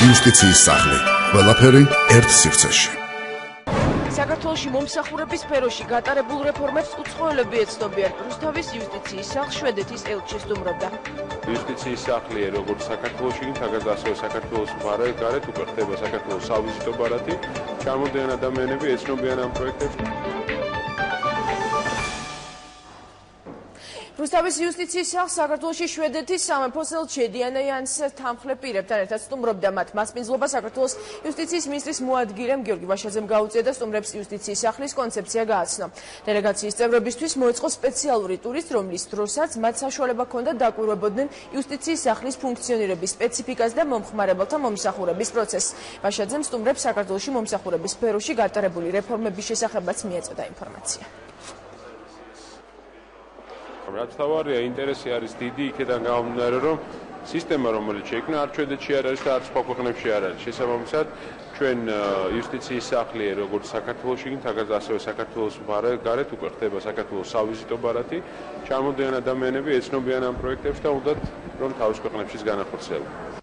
იუსტიციის სახლი. ყველაფერი ერთ სივრცეში. საქართველოში მომსახურების სფეროში გატარებულ რეფორმებს უცხოელები ეცნობიან. რუსთავის იუსტიციის სახლს შვედეთის ელჩი სტუმრობდა. იუსტიციის სახლი როგორც საქართველოში, თაგად ასევე საქართველოს მხარე გარეთ უკვე ხდება საქართველოს სავიზიტო ბარათი. ჩამოდიან ადამიანები, ეცნობიან ამ პროექტებს. რუსთავის იუსტიციის სახლს საქართველოში შვედეთის სამეფოს ელჩი დიანაიანს თანხლებ პირებთან ერთად სტუმრობდა. მათ მასპინძლობა საქართველოს იუსტიციის მინისტრის მოადგილემ გიორგი ვაშაძემ გაუწია და სტუმრებს იუსტიციის სახლის კონცეფცია გააცნო. დელეგაციის წევრებისთვის მოეწყო სპეციალური ტურის, რომლის დროსაც მათ საშუალება ჰქონდათ დაკვირვებოდნენ იუსტიციის სახლის ფუნქციონირების სპეციფიკას და მომხმარებელთა მომსახურების პროცესს. ვაშაძემ სტუმრებს საქართველოში მომსახურების სფეროში გატარებული რეფორმების შესახებაც მიეწოდა ინფორმაცია. რაც თავარია, ინტერესი არის დიდი იქედან გამომდინარე, რომ სისტემა, რომელიც შეიქმნა, არც შვედეთში არ არის და არც სხვა ქვეყნებში არ არის. შესაბამისად, ჩვენ იუსტიციის სახლი, როგორც საქართველოში, თაგად ასევე საქართველოს მხარე გარეთ უკვე ხდება საქართველოს სავიზიტო ბარათი. ჩამოდიან ადამიანები, ეცნობიან ამ პროექტებს და უნდათ რომ თავის ქვეყნებშიც განახორციელონ.